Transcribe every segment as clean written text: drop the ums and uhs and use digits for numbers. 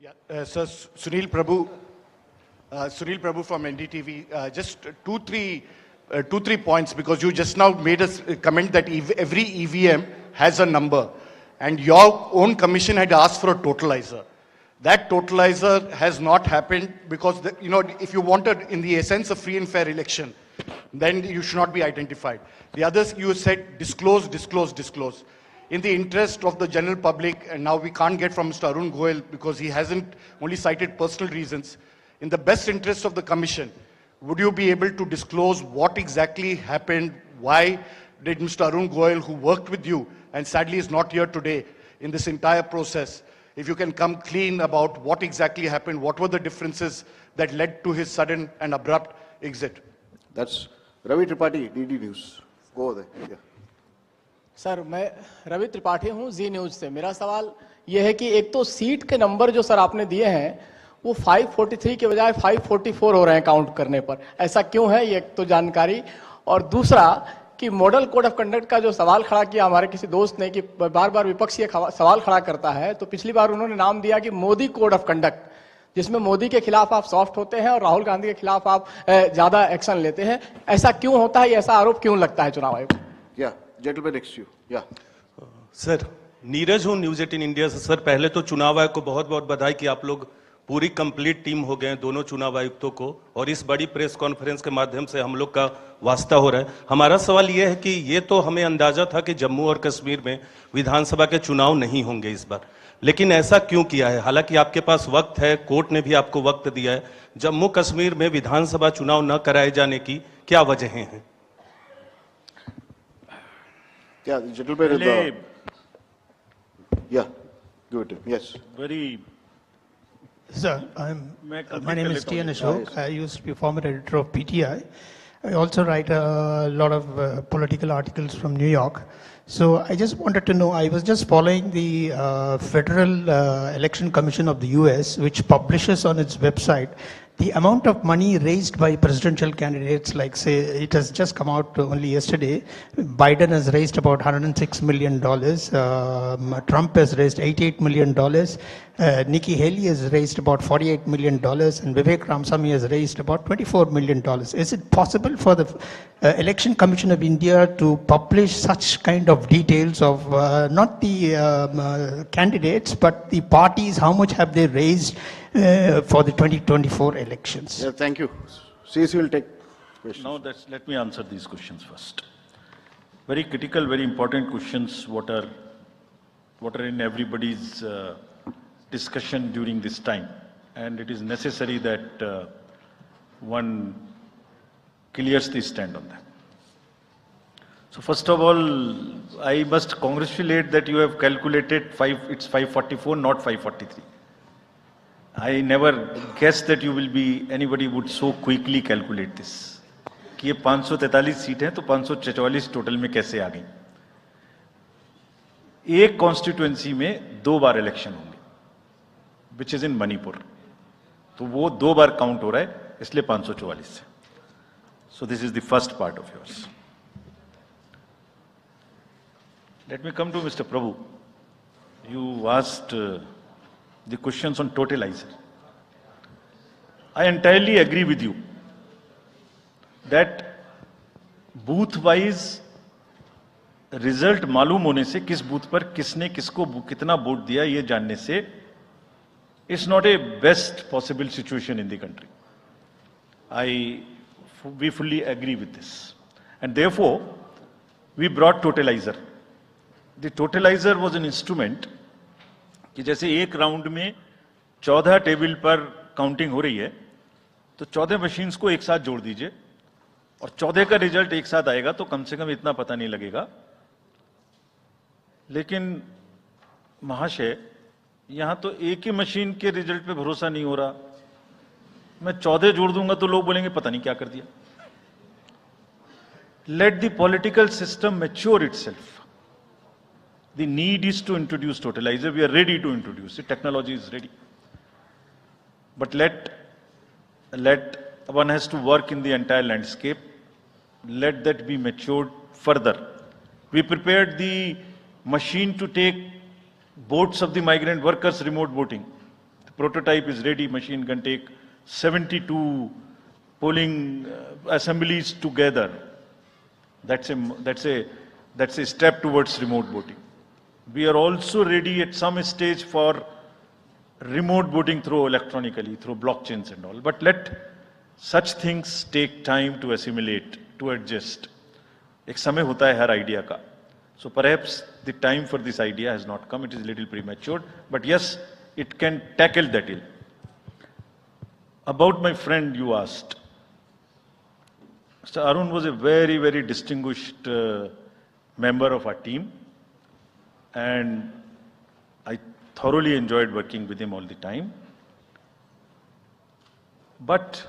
Sir, Sunil Prabhu from NDTV. Just two, three points, because you just now made a comment that every EVM has a number, and your own commission had asked for a totalizer. That totalizer has not happened because, if you wanted, in the essence, a free and fair election, then you should not be identified. The others, you said disclose, disclose, disclose. In the interest of the general public, and now we can't get from Mr. Arun Goel because he hasn't only cited personal reasons, in the best interest of the commission, would you be able to disclose what exactly happened? Why did Mr. Arun Goel, who worked with you and sadly is not here today in this entire process, if you can come clean about what exactly happened, what were the differences that led to his sudden and abrupt exit? That's Ravi Tripathi, DD News. Go over there. Yeah. Sir, मैं रवि त्रिपाठी हूँ जी news से। मेरा सवाल यह है कि एक तो सीट के नंबर जो सर आपने दिए हैं वो 543 के बजाय 544 हो रहे हैं काउंट करने पर, ऐसा क्यों है, ये एक तो जानकारी। और दूसरा कि मॉडल कोड ऑफ कंडक्ट का जो सवाल खड़ा किया हमारे किसी दोस्त ने कि बार बार विपक्ष ये सवाल खड़ा करता है, तो पिछली बार उन्होंने नाम दिया कि मोदी कोड ऑफ कंडक्ट, जिसमें मोदी के खिलाफ आप सॉफ्ट होते हैं और राहुल गांधी के खिलाफ आप ज्यादा एक्शन लेते हैं। ऐसा क्यों होता है, ऐसा आरोप क्यों लगता है चुनाव आयोग? Gentleman next to you. Yeah. Sir, Neeraj हूँ न्यूज 18 इंडिया से। सर, पहले तो चुनाव आयोग को बहुत बहुत बधाई कि आप लोग पूरी कंप्लीट टीम हो गए दोनों चुनाव आयुक्तों को, और इस बड़ी प्रेस कॉन्फ्रेंस के माध्यम से हम लोग का वास्ता हो रहा है। हमारा सवाल ये है कि ये तो हमें अंदाजा था कि जम्मू और कश्मीर में विधानसभा के चुनाव नहीं होंगे इस बार, लेकिन ऐसा क्यों किया है? हालांकि आपके पास वक्त है, कोर्ट ने भी आपको वक्त दिया है। जम्मू कश्मीर में विधानसभा चुनाव न कराए जाने की क्या वजहें हैं? Yeah, the gentleman with yeah, give it to him. Yes. Very. Sir, my name is T.N. Ashok. I used to be former editor of PTI. I also write a lot of political articles from New York. So I just wanted to know, I was just following the Federal Election Commission of the US, which publishes on its website the amount of money raised by presidential candidates. Like, say, it has just come out only yesterday. Biden has raised about $106 million. Trump has raised $88 million. Nikki Haley has raised about $48 million. And Vivek Ramaswamy has raised about $24 million. Is it possible for the Election Commission of India to publish such kind of details of not the candidates, but the parties? How much have they raised for the 2024 elections? Yeah, thank you. CC will take questions. Now let me answer these questions first. Very critical, very important questions. What are in everybody's discussion during this time, and it is necessary that one clears the stand on that. So first of all, I must congratulate that you have calculated it's 544, not 543. I never guessed that anybody would so quickly calculate this. कि ये 543 seat हैं तो 544 total में कैसे आ गई? एक constituency में 2 बार election होंगे, विच इज इन मणिपुर, तो वो 2 बार काउंट हो रहा है, इसलिए 544 से. So this is the first part of yours. Let me come to mister Prabhu. You asked the questions on totalizer. I entirely agree with you that booth wise result मालूम होने से किस बूथ पर किसने किसको कितना वोट दिया ये जानने से it's not a best possible situation in the country. We fully agree with this, and therefore we brought totalizer. The totalizer was an instrument कि जैसे एक राउंड में 14 टेबल पर काउंटिंग हो रही है, तो 14 मशीन्स को एक साथ जोड़ दीजिए और 14 का रिजल्ट एक साथ आएगा, तो कम से कम इतना पता नहीं लगेगा. लेकिन महाशय, यहां तो एक ही मशीन के रिजल्ट पे भरोसा नहीं हो रहा. मैं 14 जोड़ दूंगा तो लोग बोलेंगे पता नहीं क्या कर दिया. Let the political system mature itself. The need is to introduce totalizer. We are ready to introduce it. Technology is ready. But let one has to work in the entire landscape. Let that be matured further. We prepared the machine to take votes of the migrant workers remote voting. prototype is ready, machine can take 72 polling assemblies together. That's a step towards remote voting. We are also ready at some stage for remote voting through electronically, through blockchains and all. But let such things take time to assimilate, to adjust. एक समय होता है हर idea का. So perhaps the time for this idea has not come. It is a little premature. But yes, it can tackle that ill. About my friend you asked. Mr. Arun was a very, very distinguished member of our team. And I thoroughly enjoyed working with him all the time. But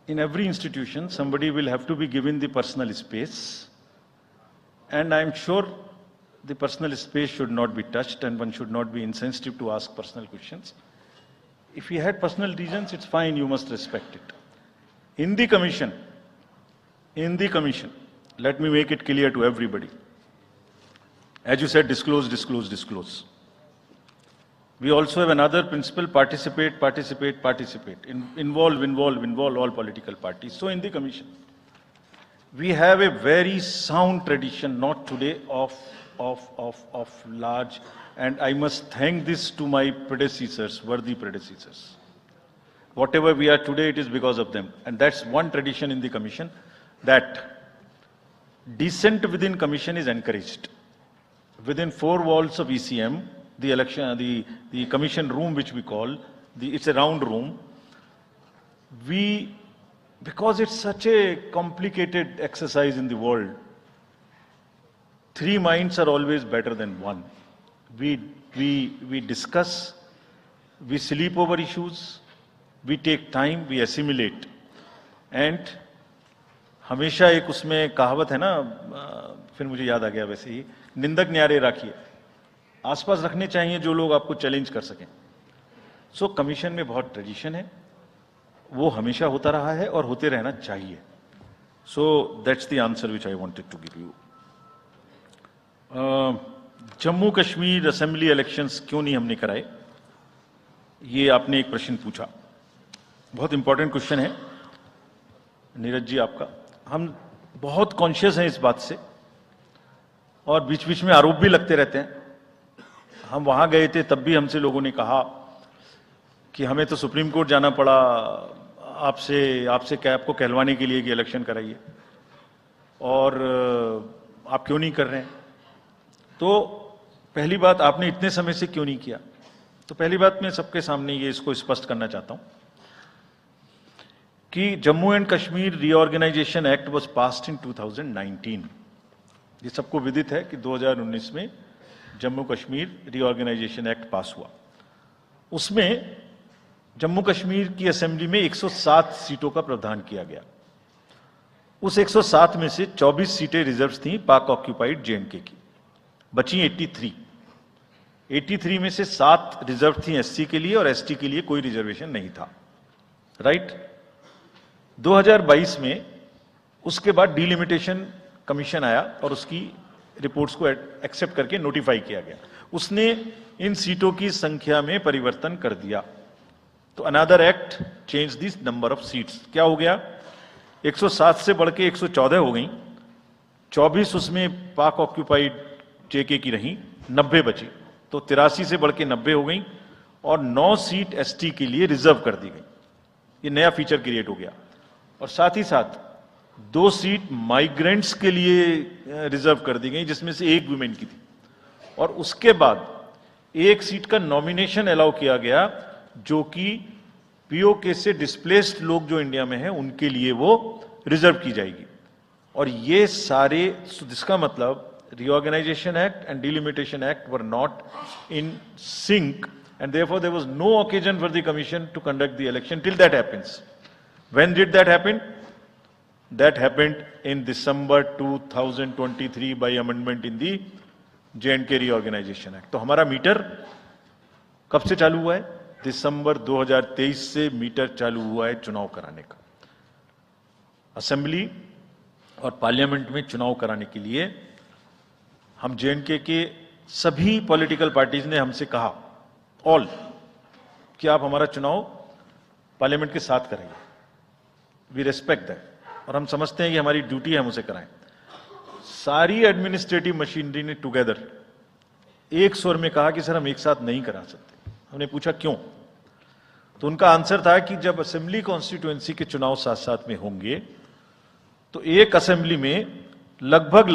in every institution, somebody will have to be given the personal space. And I'm sure the personal space should not be touched and one should not be insensitive to ask personal questions. If he had personal reasons, it's fine, you must respect it. In the commission, let me make it clear to everybody. As you said, disclose, disclose, disclose. We also have another principle, participate. Involve all political parties. So in the commission, we have a very sound tradition, not today, of large, and I must thank this to my predecessors, worthy predecessors. Whatever we are today, it is because of them. And that's one tradition in the commission, that dissent within commission is encouraged. Within four walls of ECM, the commission room, which we call, it's a round room, because it's such a complicated exercise in the world, three minds are always better than one. We discuss, we sleep over issues, we take time, we assimilate. And हमेशा एक उसमें कहावत है ना, फिर मुझे याद आ गया वैसे ही, निंदक न्यारे राखिए, आसपास रखने चाहिए जो लोग आपको चैलेंज कर सकें. सो कमीशन में बहुत ट्रेडिशन है, वो हमेशा होता रहा है और होते रहना चाहिए. So that's the answer which I wanted to give you. Jammu Kashmir assembly elections क्यों नहीं हमने कराए, ये आपने एक प्रश्न पूछा. बहुत इंपॉर्टेंट क्वेश्चन है नीरज जी आपका. हम बहुत कॉन्शियस हैं इस बात से और बीच बीच में आरोप भी लगते रहते हैं. हम वहां गए थे तब भी हमसे लोगों ने कहा कि हमें तो सुप्रीम कोर्ट जाना पड़ा आपसे आपको कहलवाने के लिए कि इलेक्शन कराइए, और आप क्यों नहीं कर रहे हैं. तो पहली बात, आपने इतने समय से क्यों नहीं किया. तो पहली बात मैं सबके सामने ये इसको स्पष्ट करना चाहता हूं कि Jammu and Kashmir reorganisation act was passed in 2019. ये सबको विदित है कि 2019 में Jammu Kashmir reorganisation act pass हुआ. उसमें जम्मू कश्मीर की असेंबली में 107 सीटों का प्रावधान किया गया. उस 107 में से 24 सीटें रिजर्व थीं पाक ऑक्यूपाइड जेएंडके की, बची 83 में से 7 रिजर्व थी एससी के लिए और एसटी के लिए कोई रिजर्वेशन नहीं था. राइट. 2022 में उसके बाद डिलिमिटेशन कमीशन आया और उसकी रिपोर्ट्स को एक्सेप्ट करके नोटिफाई किया गया. उसने इन सीटों की संख्या में परिवर्तन कर दिया. तो another act change this number of seats. क्या हो गया, 107 से बढ़ के 114 हो गई, 24 उसमें पाक ऑक्यूपाइड जेके की रही, 90 बची, तो 83 से बढ़ के 90 हो गई और 9 सीट एसटी के लिए रिजर्व कर दी गई. ये नया फीचर क्रिएट हो गया. और साथ ही साथ 2 सीट माइग्रेंट्स के लिए रिजर्व कर दी गई, जिसमें से 1 वुमेन की थी. और उसके बाद 1 सीट का नॉमिनेशन अलाउ किया गया, जो कि पीओके से डिस्प्लेस्ड लोग जो इंडिया में हैं उनके लिए वो रिजर्व की जाएगी. और ये सारे, जिसका मतलब reorganization act and delimitation act were not in sync, and therefore there was no occasion for the commission to conduct the election till that happens. When did that happen? That happened in December 2023 by amendment in the J&K reorganization act. तो हमारा metre कब से चालू हुआ है? दिसंबर 2023 से metre चालू हुआ है चुनाव कराने का. असेंबली और पार्लियामेंट में चुनाव कराने के लिए हम जेएनके के सभी पॉलिटिकल पार्टीज ने हमसे कहा, ऑल, कि आप हमारा चुनाव पार्लियामेंट के साथ करेंगे। वी रेस्पेक्ट दैट और हम समझते हैं कि हमारी ड्यूटी है हम उसे कराएं। सारी एडमिनिस्ट्रेटिव मशीनरी ने टुगेदर एक स्वर में कहा कि सर हम एक साथ नहीं करा सकते। हमने पूछा क्यों, तो उनका आंसर था कि जब असेंबली कॉन्स्टिट्यूएंसी के चुनाव साथ साथ में होंगे तो एक असेंबली में लगभग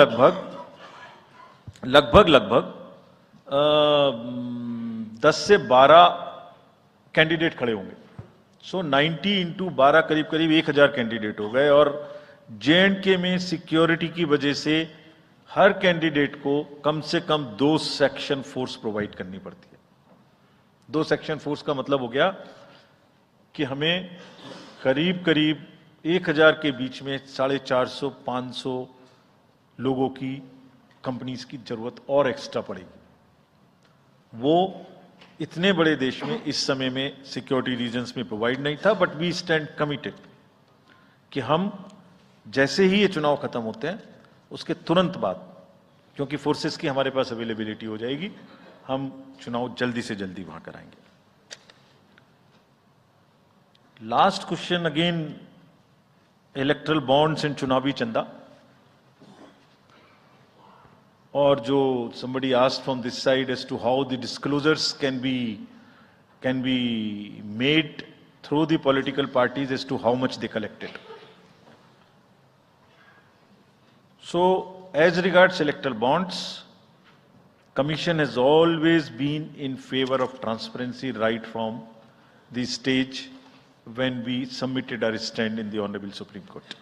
10 से 12 कैंडिडेट खड़े होंगे। सो 90 इंटू 12 करीब 1000 कैंडिडेट हो गए और J&K में सिक्योरिटी की वजह से हर कैंडिडेट को कम से कम 2 सेक्शन फोर्स प्रोवाइड करनी पड़ती है। 2 सेक्शन फोर्स का मतलब हो गया कि हमें करीब 1000 के बीच में 450-500 लोगों की कंपनीज की जरूरत और एक्स्ट्रा पड़ेगी। वो इतने बड़े देश में इस समय में सिक्योरिटी रीजंस में प्रोवाइड नहीं था, बट वी स्टैंड कमिटेड कि हम जैसे ही ये चुनाव खत्म होते हैं उसके तुरंत बाद, क्योंकि फोर्सेस की हमारे पास अवेलेबिलिटी हो जाएगी, हम चुनाव जल्दी से जल्दी वहां कराएंगे। Last question again, erectile bonds and चुनावी चंदा, और जो somebody asked from this side as to how the disclosures can be made through the political parties as to how much they collected. So as regards electoral bonds, Commission has always been in favor of transparency right from the stage when we submitted our stand in the Honorable Supreme Court.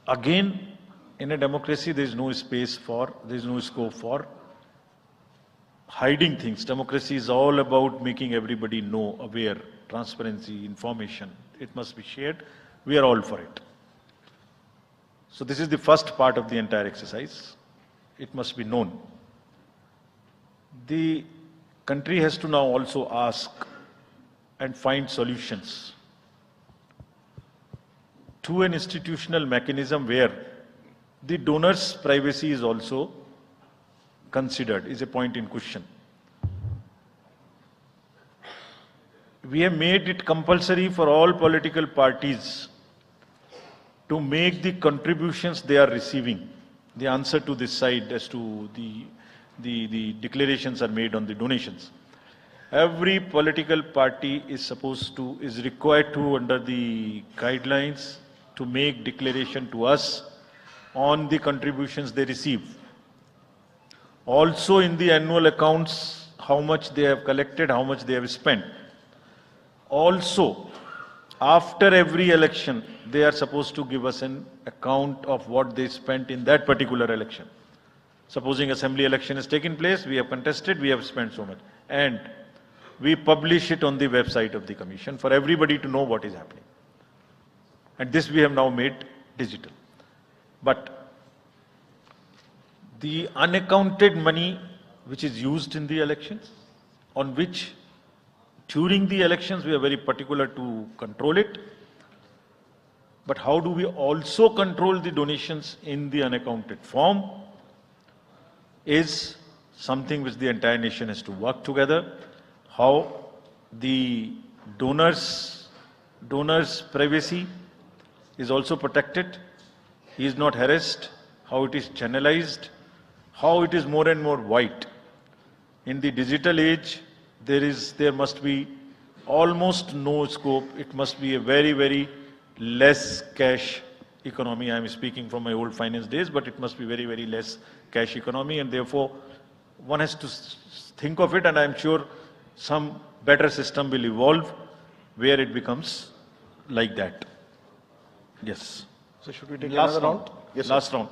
Again, in a democracy, there is no scope for hiding things. Democracy is all about making everybody know, aware, transparency, information. It must be shared. We are all for it. So this is the first part of the entire exercise. It must be known. The country has to now also ask and find solutions to an institutional mechanism where the donor's privacy is also considered, is a point in question. We have made it compulsory for all political parties to make the contributions they are receiving. The answer to this side as to the declarations are made on the donations. Every political party is required to, under the guidelines, to make declaration to us on the contributions they receive. Also in the annual accounts, how much they have collected, how much they have spent. Also, after every election, they are supposed to give us an account of what they spent in that particular election. Supposing assembly election has taken place, we have contested, we have spent so much. And we publish it on the website of the Commission for everybody to know what is happening. And this we have now made digital. But the unaccounted money which is used in the elections, on which during the elections we are very particular to control it. But how do we also control the donations in the unaccounted form is something which the entire nation has to work together. How the donor's privacy is also protected, he is not harassed, how it is channelized, how it is more and more white. In the digital age, there must be almost no scope. It must be a very, very less cash economy. I am speaking from my old finance days, but it must be very, very less cash economy, and therefore one has to think of it, and I am sure some better system will evolve where it becomes like that. Yes. So should we take Last another round? round? Yes, Last sir. round.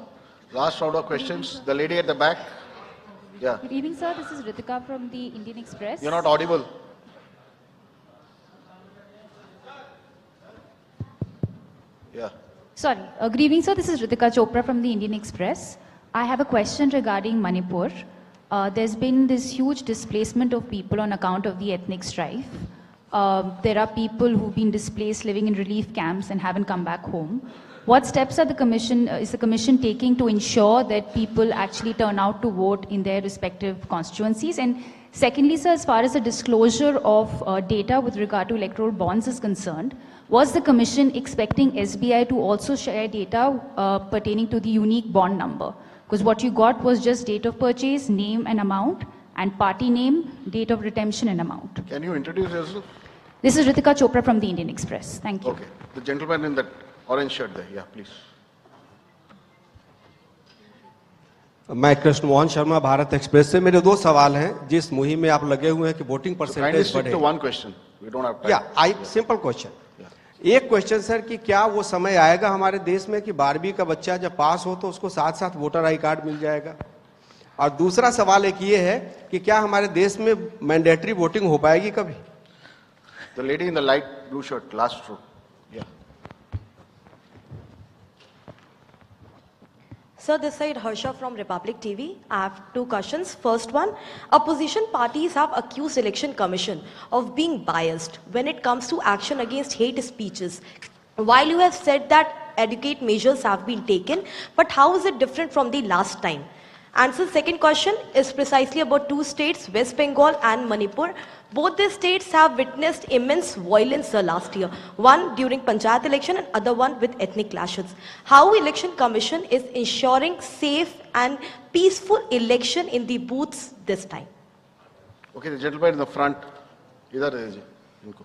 Last round of questions. The lady at the back. Yeah. Good evening, sir. This is Ritika from the Indian Express. You're not audible. Yeah. Sorry. Good evening, sir. This is Ritika Chopra from the Indian Express. I have a question regarding Manipur. There's been this huge displacement of people on account of the ethnic strife. There are people who've been displaced living in relief camps and haven't come back home. What steps are the commission, is the commission taking to ensure that people actually turn out to vote in their respective constituencies? And secondly, sir, as far as the disclosure of data with regard to electoral bonds is concerned, was the commission expecting SBI to also share data pertaining to the unique bond number? Because what you got was just date of purchase, name and amount, and party name, date of redemption and amount. Can you introduce yourself? This is Ritika Chopra from the Indian Express. Thank you. Okay. The gentleman in that orange shirt there. Yeah, please. मैं Krishna Mohan Sharma Bharat express से मेरे दो सवाल हैं जिस मुहिम में आप लगे हुए हैं कि voting So kindly percentage stick बढ़े to one question. We don't have time. या आई सिंपल क्वेश्चन एक क्वेश्चन सर कि क्या वो समय आएगा हमारे देश में कि 12वीं का बच्चा जब पास हो तो उसको साथ साथ वोटर आई कार्ड मिल जाएगा और दूसरा सवाल एक ये है कि क्या हमारे देश में मैंडेटरी वोटिंग हो पाएगी कभी The lady in the light blue shirt, last row. Yeah. Sir, this side Harsha from Republic TV. I have two questions. First one, opposition parties have accused Election Commission of being biased when it comes to action against hate speeches. While you have said that adequate measures have been taken, but how is it different from the last time? And so second question is precisely about two states, West Bengal and Manipur. Both the states have witnessed immense violence last year. One during Panchayat election and other one with ethnic clashes. How Election Commission is ensuring safe and peaceful election in the booths this time? Okay, the gentleman in the front. Idhar hai ji, inko.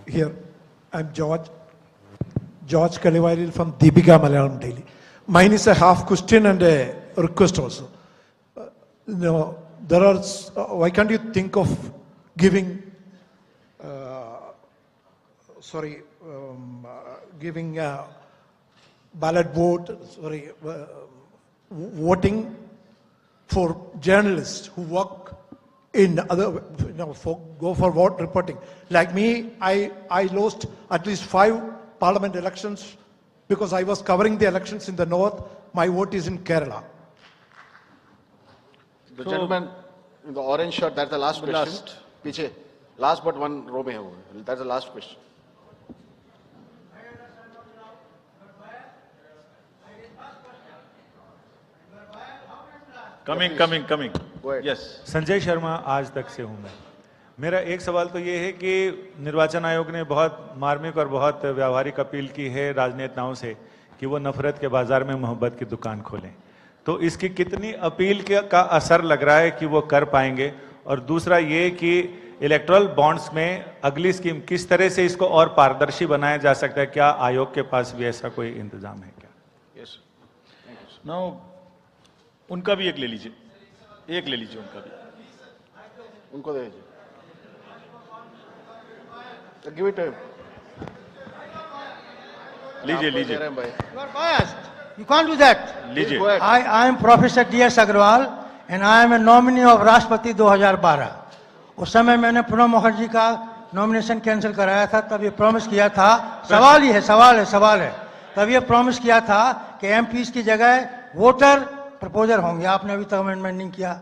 Here, I'm George Kalivaril from Deepika Malayalam Daily. Mine is a half question and a request also. There are, why can't you think of giving, giving a ballot vote, voting for journalists who work in other, go for vote reporting. Like me, I lost at least 5 parliament elections because I was covering the elections in the north. My vote is in Kerala. The gentleman in the orange shirt, that's the last question. Last. Piche. Last but one row mein hai wo. That's the last question. Coming. Go ahead. Yes. Sanjay Sharma आज तक से हूं मैं मेरा एक सवाल तो ये है कि निर्वाचन आयोग ने बहुत मार्मिक और बहुत व्यावहारिक अपील की है राजनेताओं से कि वो नफरत के बाजार में मोहब्बत की दुकान खोलें तो इसकी कितनी अपील का असर लग रहा है कि वो कर पाएंगे और दूसरा ये कि इलेक्टोरल बॉन्ड्स में अगली स्कीम किस तरह से इसको और पारदर्शी बनाया जा सकता है क्या आयोग के पास भी ऐसा कोई इंतजाम है क्या यस नाउ उनका भी एक ले लीजिए उनका भी उनको दे दीजिए give it to him लीजिए You are biased. You can't do that. लीजिए I am Professor D.S. Agrawal and I am a nominee of Rashtrapati 2012. उस समय मैंने प्रणब मुखर्जी का नॉमिनेशन कैंसिल कराया था तब ये प्रॉमिस किया था सवाल है तब ये प्रॉमिस किया था कि एमपीज की जगह वोटर प्रपोजर होंगे आपने अभी तक अमेंडमेंट नहीं किया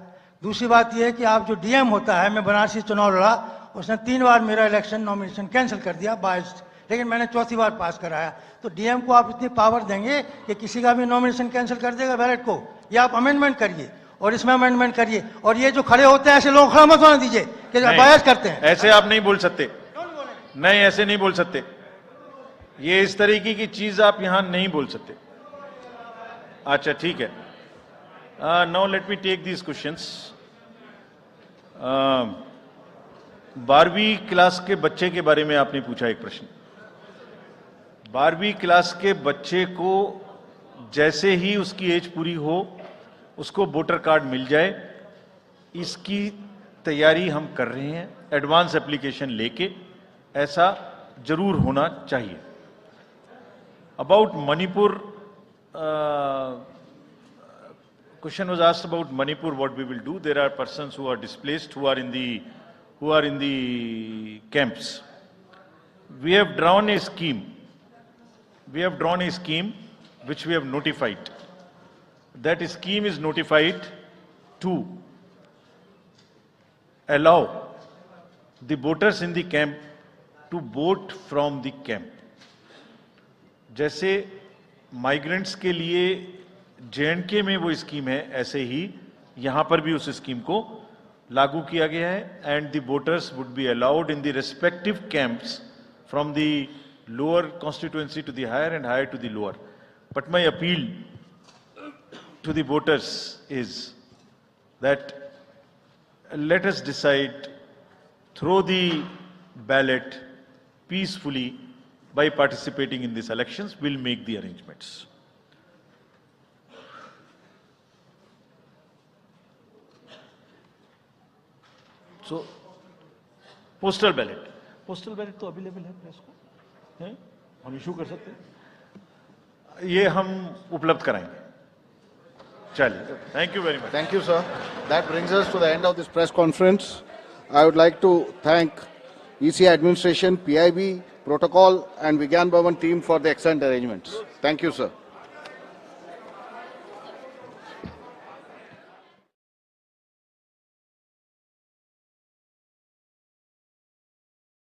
दूसरी बात ये है कि आप जो डीएम होता है मैं बनारसी चुनाव लड़ा उसने 3 बार मेरा इलेक्शन नॉमिनेशन कैंसिल कर दिया बाइस्ड लेकिन मैंने चौथी बार पास कराया तो डीएम को आप इतनी पावर देंगे कि किसी का भी नॉमिनेशन कैंसिल कर देगा बैलेट को या आप अमेंडमेंट करिए और इसमें अमेंडमेंट करिए और ये जो खड़े होते हैं ऐसे लोग खड़ा मत होने दीजिए कि बायस करते हैं ऐसे आप नहीं बोल सकते नहीं ऐसे नहीं बोल सकते ये इस तरीके की चीज आप यहां नहीं बोल सकते अच्छा ठीक है now let me take these questions 12वीं क्लास के बच्चे के बारे में आपने पूछा एक प्रश्न 12वीं क्लास के बच्चे को जैसे ही उसकी एज पूरी हो उसको वोटर कार्ड मिल जाए इसकी तैयारी हम कर रहे हैं एडवांस एप्लीकेशन लेके ऐसा जरूर होना चाहिए about Manipur question was asked about Manipur what we will do there are persons who are displaced who are in the camps we have drawn a scheme which we have notified that scheme is notified to allow the voters in the camp to vote from the camp. जैसे migrants के लिए J&K में वो scheme है, ऐसे ही यहां पर भी उस स्कीम को लागू किया गया है, and the voters would be allowed in the respective camps from the lower constituency to the higher and higher to the lower. But my appeal to the voters is that let us decide through the ballot peacefully by participating in these elections. We'll make the arrangements. So, postal ballot तो available है press को, हैं? हम issue कर सकते हैं, ये हम उपलब्ध कराएंगे. चलिए, thank you very much. Thank you, sir. That brings us to the end of this press conference. I would like to thank EC administration, PIB, protocol and Vigyan Bhavan team for the excellent arrangements. Thank you, sir.